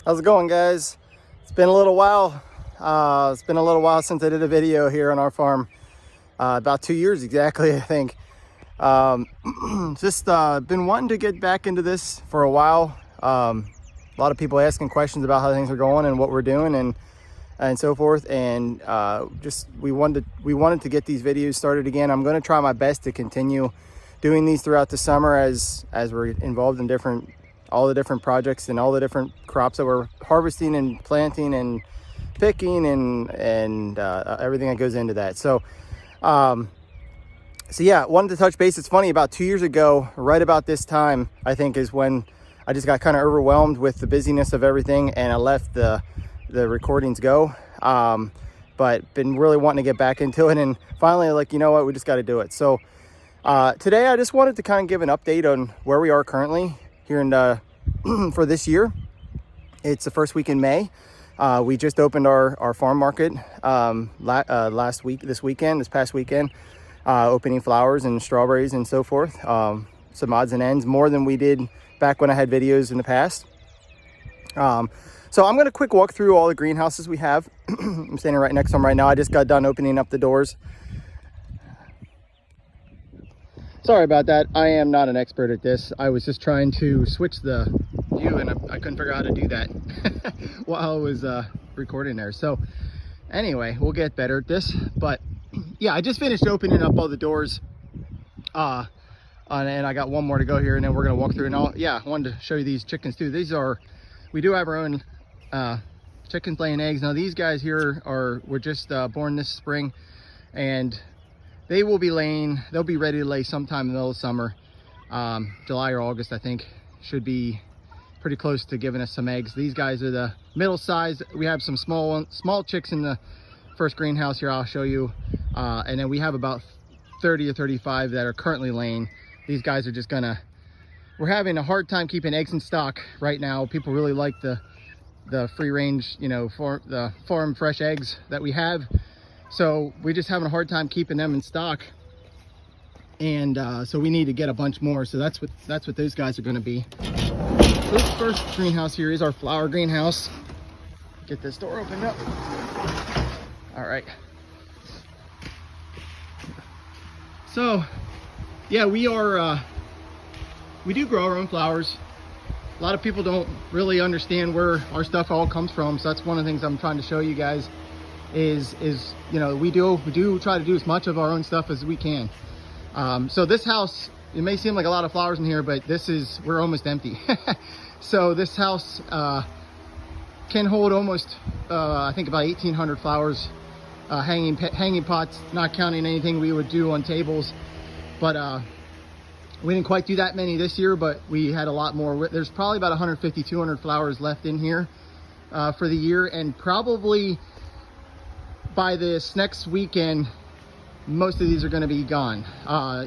How's it going, guys? It's been a little while. Since I did a video here on our farm. About 2 years exactly, I think. Just been wanting to get back into this for a while. A lot of people asking questions about how things are going and what we're doing and so forth. And just we wanted to get these videos started again. I'm going to try my best to continue doing these throughout the summer as we're involved in all the different projects and all the different crops that we're harvesting and planting and picking and everything that goes into that. So yeah, wanted to touch base. It's funny, about 2 years ago, right about this time, I think, is when I just got kind of overwhelmed with the busyness of everything and I let the recordings go. But been really wanting to get back into it, and finally, like, you know what, we just got to do it. So today I just wanted to kind of give an update on where we are currently here in for this year. It's the first week in May. We just opened our farm market this past weekend, opening flowers and strawberries and so forth. Some odds and ends, more than we did back when I had videos in the past. So I'm going to quick walk through all the greenhouses we have. I'm standing right next to them right now. I just got done opening up the doors. Sorry about that. I am not an expert at this. I was just trying to switch the view and I couldn't figure out how to do that while I was recording there. So anyway, we'll get better at this. But yeah, I just finished opening up all the doors. And I got one more to go here, and then we're going to walk through. And I wanted to show you these chickens too. We do have our own chickens laying eggs. Now these guys here were just born this spring, and they'll be ready to lay sometime in the middle of summer. July or August, I think, should be pretty close to giving us some eggs. These guys are the middle size. We have some small chicks in the first greenhouse here I'll show you. And then we have about 30 or 35 that are currently laying. These guys are we're having a hard time keeping eggs in stock right now. People really like the free range, the farm fresh eggs that we have. So we're just having a hard time keeping them in stock. And so we need to get a bunch more. So that's what those guys are going to be. This first greenhouse here is our flower greenhouse. Get this door opened up. All right. So yeah, we do grow our own flowers. A lot of people don't really understand where our stuff all comes from. So that's one of the things I'm trying to show you guys is we do try to do as much of our own stuff as we can. So this house, it may seem like a lot of flowers in here, but we're almost empty. So this house can hold almost I think about 1,800 flowers, hanging pots, not counting anything we would do on tables. But we didn't quite do that many this year, but we had a lot more. There's probably about 150, 200 flowers left in here for the year, and probably by this next weekend, most of these are going to be gone,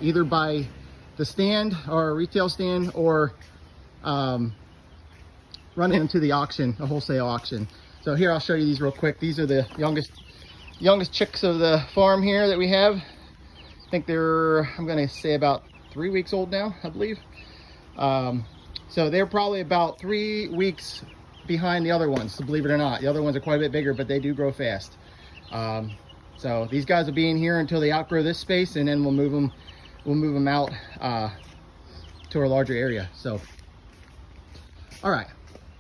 either by the stand or a retail stand, or running into the auction, a wholesale auction. So here, I'll show you these real quick. These are the youngest chicks of the farm here that we have. I think I'm going to say about 3 weeks old now, I believe. So they're probably about 3 weeks behind the other ones, so believe it or not. The other ones are quite a bit bigger, but they do grow fast. So these guys will be in here until they outgrow this space, and then we'll move them out to our larger area. So all right,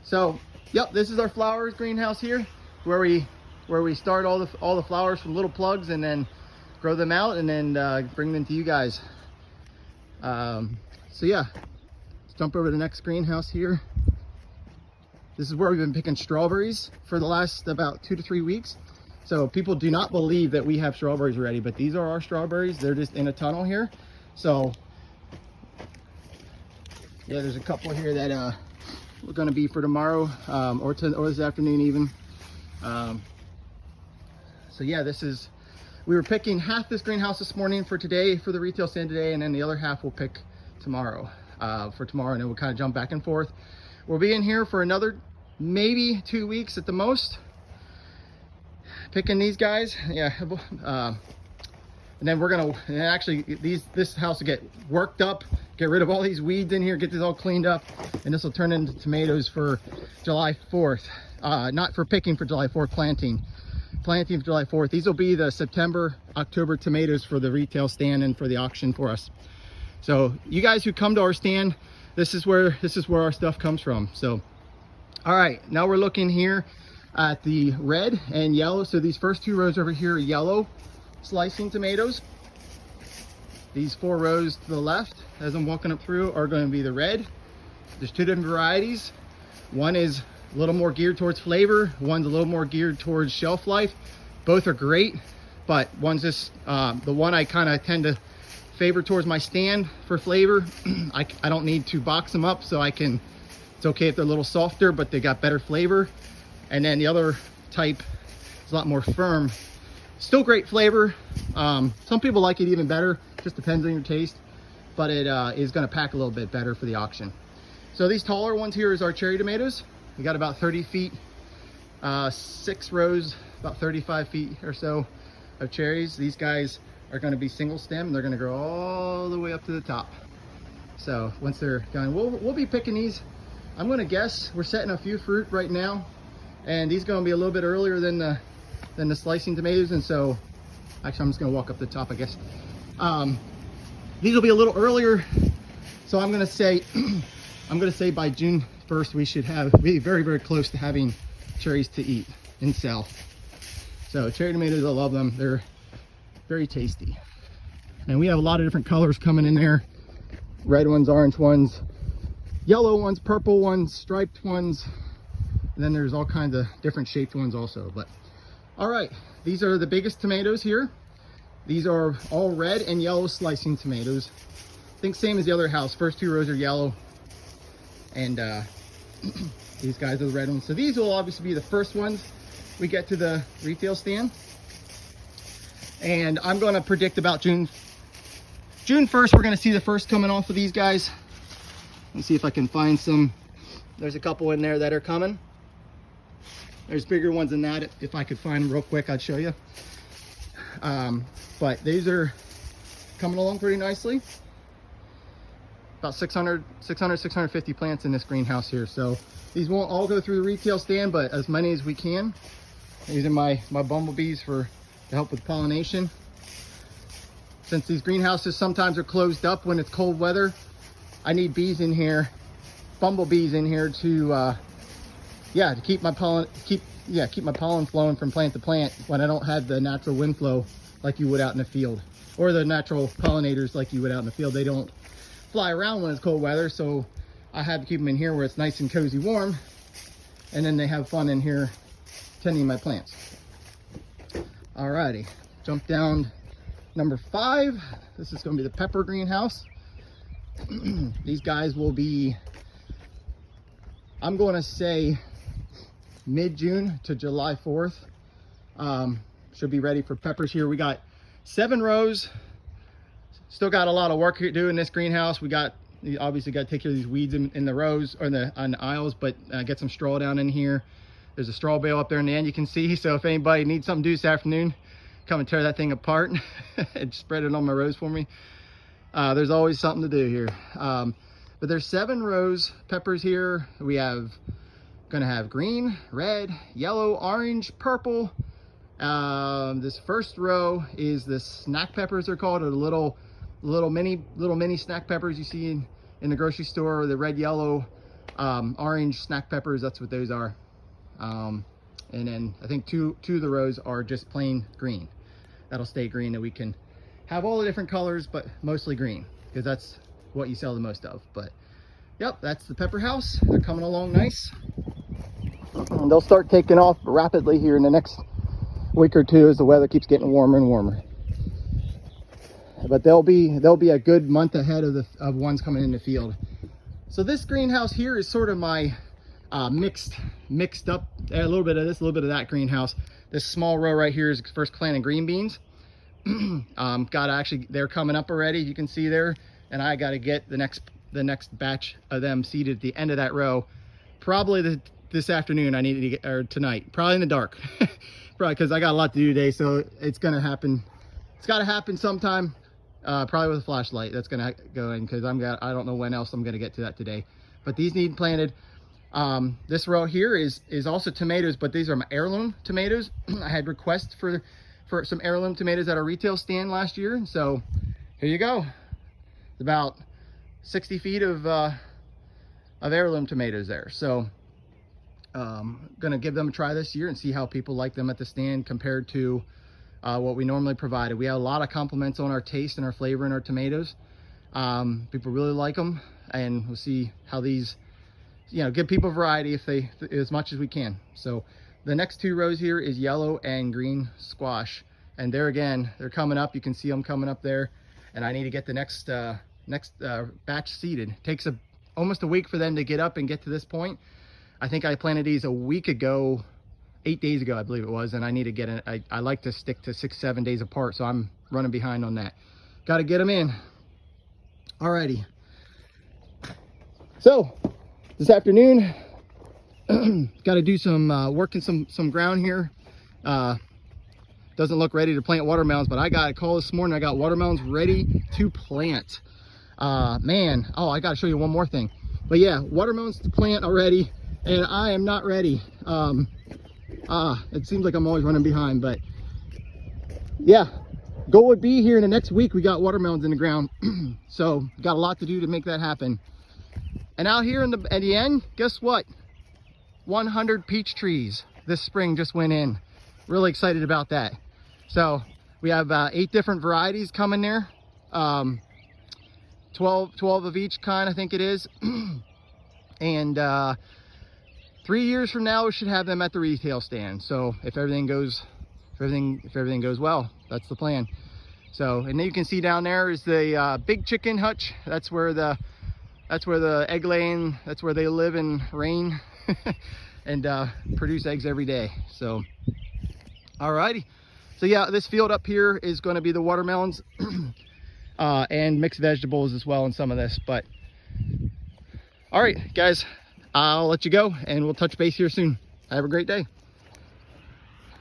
so yep, this is our flowers greenhouse here, where we start all the flowers from little plugs and then grow them out and then bring them to you guys. So yeah, let's jump over to the next greenhouse here. This is where we've been picking strawberries for the last about 2 to 3 weeks. So people do not believe that we have strawberries ready, but these are our strawberries. They're just in a tunnel here. So yeah, there's a couple here that we're going to be for tomorrow, or this afternoon even. So yeah, we were picking half this greenhouse this morning for today, for the retail stand today, and then the other half we'll pick tomorrow, and then we'll kind of jump back and forth. We'll be in here for another maybe 2 weeks at the most, picking these guys. Yeah, and then we're gonna this house will get worked up get rid of all these weeds in here, get this all cleaned up, and this will turn into tomatoes for July 4th. Not for picking for July 4th, planting for July 4th. These will be the September, October tomatoes for the retail stand and for the auction for us. So you guys who come to our stand, this is where our stuff comes from. So, all right, now we're looking here at the red and yellow. So these first 2 rows over here are yellow slicing tomatoes. These 4 rows to the left, as I'm walking up through, are going to be the red. There's 2 different varieties. One is a little more geared towards flavor. One's a little more geared towards shelf life. Both are great, but one's just, the one I kind of tend to favor towards my stand for flavor. I don't need to box them up, so it's okay if they're a little softer, but they got better flavor. And then the other type is a lot more firm. Still great flavor. Some people like it even better, just depends on your taste, but it is gonna pack a little bit better for the auction. So these taller ones here is our cherry tomatoes. We got about 30 feet, 6 rows, about 35 feet or so of cherries. These guys are gonna be single stem. They're gonna grow all the way up to the top. So once they're done, we'll be picking these. I'm gonna guess we're setting a few fruit right now, and these are gonna be a little bit earlier than the slicing tomatoes. And so actually I'm just gonna walk up the top, I guess. These will be a little earlier, so I'm gonna say by June 1st we should be very, very close to having cherries to eat and sell. So cherry tomatoes, I love them. They're very tasty, and we have a lot of different colors coming in there: red ones, orange ones, yellow ones, purple ones, striped ones, and then there's all kinds of different shaped ones also. But all right, these are the biggest tomatoes here. These are all red and yellow slicing tomatoes. I think same as the other house. First 2 rows are yellow, and these guys are the red ones. So these will obviously be the first ones we get to the retail stand. And I'm going to predict about June 1st, we're going to see the first coming off of these guys. Let's see if I can find some. There's a couple in there that are coming. There's bigger ones than that. If I could find them real quick, I'd show you. But these are coming along pretty nicely. About 650 plants in this greenhouse here. So these won't all go through the retail stand, but as many as we can. Using my bumblebees to help with pollination. Since these greenhouses sometimes are closed up when it's cold weather, I need bees in here, bumblebees in here to keep my pollen flowing from plant to plant when I don't have the natural wind flow like you would out in the field, or the natural pollinators like you would out in the field. They don't fly around when it's cold weather, so I have to keep them in here where it's nice and cozy warm, and then they have fun in here tending my plants. Alrighty, jump down number 5. This is going to be the pepper greenhouse. These guys will be, I'm going to say, mid-June to July 4th. Should be ready for peppers here. We got 7 rows. Still got a lot of work to do in this greenhouse. You obviously got to take care of these weeds in the rows or on the aisles, but get some straw down in here. There's a straw bale up there in the end you can see. So if anybody needs something to do this afternoon, come and tear that thing apart and spread it on my rows for me. There's always something to do here. But there's 7 rows peppers here. We have gonna have green, red, yellow, orange, purple. This first row is the snack peppers, they're called, or the little mini snack peppers you see in the grocery store, or the red, yellow, orange snack peppers. That's what those are. And then I think two of the rows are just plain green. That'll stay green, and we can have all the different colors, but mostly green, because that's what you sell the most of. But yep, that's the pepper house. They're coming along nice. And they'll start taking off rapidly here in the next week or two as the weather keeps getting warmer and warmer. But they'll be a good month ahead of ones coming in the field. So this greenhouse here is sort of my mixed up, a little bit of this, a little bit of that greenhouse. This small row right here is first planting green beans. They're coming up already, you can see there, and I got to get the next batch of them seeded at the end of that row. Probably this afternoon. I need to get, or tonight, probably in the dark. Probably, because I got a lot to do today, so it's gonna happen. It's got to happen sometime. Probably with a flashlight. That's gonna go in because I don't know when else I'm gonna get to that today. But these need planted. This row here is also tomatoes, but these are my heirloom tomatoes. I had requests for some heirloom tomatoes at our retail stand last year, so here you go. It's about 60 feet of heirloom tomatoes there. So gonna give them a try this year and see how people like them at the stand compared to what we normally provided. We have a lot of compliments on our taste and our flavor in our tomatoes. People really like them, and we'll see how these, give people variety as much as we can. So the next two rows here is yellow and green squash, and there again, they're coming up. You can see them coming up there, and I need to get the next batch seeded. It takes almost a week for them to get up and get to this point. I think I planted these a week ago, 8 days ago, I believe it was, and I need to get it. I like to stick to 6-7 days apart, so I'm running behind on that. Got to get them in. Alrighty. So this afternoon, got to do some working some ground here. Doesn't look ready to plant watermelons, but I got a call this morning. I got watermelons ready to plant. Man, oh, I got to show you one more thing. But yeah, watermelons to plant already, and I am not ready. It seems like I'm always running behind, but yeah, goal would be here in the next week we got watermelons in the ground. So got a lot to do to make that happen. And out here at the end, guess what? 100 peach trees this spring just went in. Really excited about that. So we have 8 different varieties coming there. 12 of each kind, I think it is. And 3 years from now, we should have them at the retail stand. So if everything goes well, that's the plan. So, and then you can see down there is the big chicken hutch. That's where the egg laying, that's where they live and reign and produce eggs every day. So, alrighty. So yeah, this field up here is going to be the watermelons and mixed vegetables as well in some of this. But all right, guys, I'll let you go and we'll touch base here soon. Have a great day.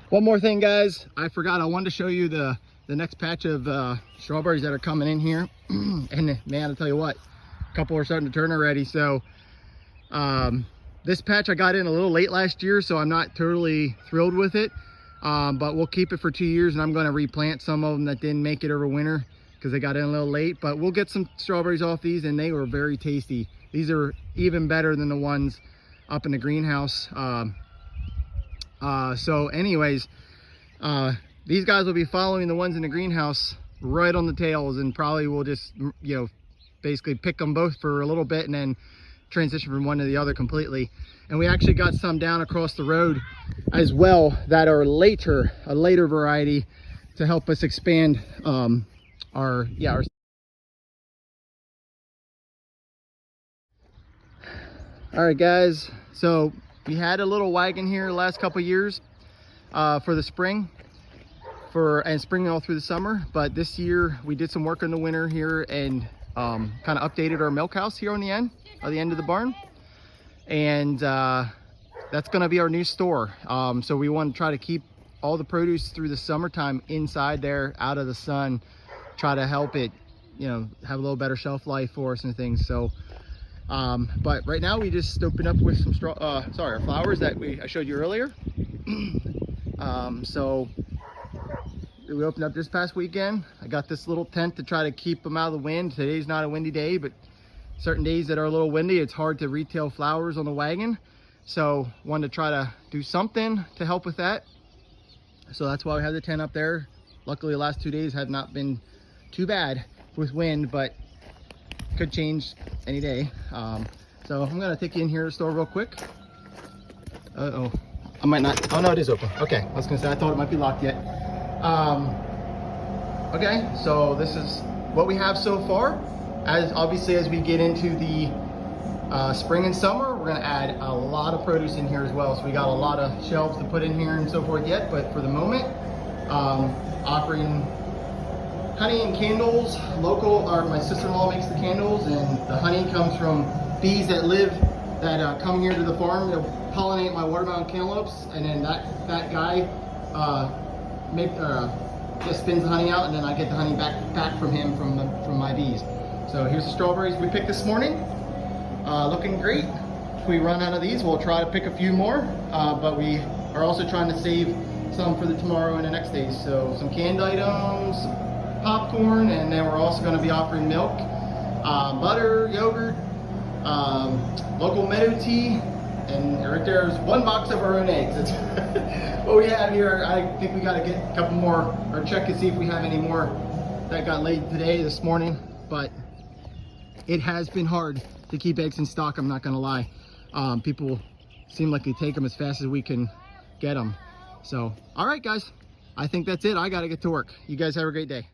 One more thing, guys, I forgot. I wanted to show you the next patch of strawberries that are coming in here. And man, I'll tell you what, a couple are starting to turn already. So this patch I got in a little late last year, so I'm not totally thrilled with it. But we'll keep it for 2 years, and I'm going to replant some of them that didn't make it over winter because they got in a little late. But we'll get some strawberries off these, and they were very tasty. These are even better than the ones up in the greenhouse. So anyways, these guys will be following the ones in the greenhouse right on the tails, and probably we'll just, basically pick them both for a little bit and then transition from one to the other completely. And we actually got some down across the road as well that are a later variety to help us expand our. All right, guys, so we had a little wagon here the last couple years for the spring and spring all through the summer, but this year we did some work in the winter here and kind of updated our milk house here on the end of the barn, and that's going to be our new store. So we want to try to keep all the produce through the summertime inside there, out of the sun, try to help it, have a little better shelf life for us and things. So but right now we just opened up with some our flowers that I showed you earlier. So we opened up this past weekend. I got this little tent to try to keep them out of the wind. Today's not a windy day, but certain days that are a little windy, it's hard to retail flowers on the wagon. So wanted to try to do something to help with that. So that's why we have the tent up there. Luckily the last 2 days have not been too bad with wind, but could change any day. So I'm gonna take you in here to the store real quick. Uh-oh, I might not, oh no, it is open. Okay, I was gonna say, I thought it might be locked yet. Okay, so this is what we have so far. As we get into the spring and summer, we're gonna add a lot of produce in here as well. So we got a lot of shelves to put in here and so forth yet, but for the moment, offering honey and candles. My sister-in-law makes the candles, and the honey comes from bees that come here to the farm. They'll pollinate my watermelon cantaloupes, and then that guy just spins the honey out, and then I get the honey back from him from my bees. So here's the strawberries we picked this morning. Looking great. If we run out of these, we'll try to pick a few more, but we are also trying to save some for the tomorrow and the next day. So some canned items, popcorn, and then we're also going to be offering milk, butter, yogurt, local meadow tea, and right there's 1 box of our own eggs. That's what we have here. I think we got to get a couple more, or check to see if we have any more that got laid this morning, but it has been hard to keep eggs in stock, I'm not going to lie. People seem like they take them as fast as we can get them. So, all right, guys, I think that's it. I got to get to work. You guys have a great day.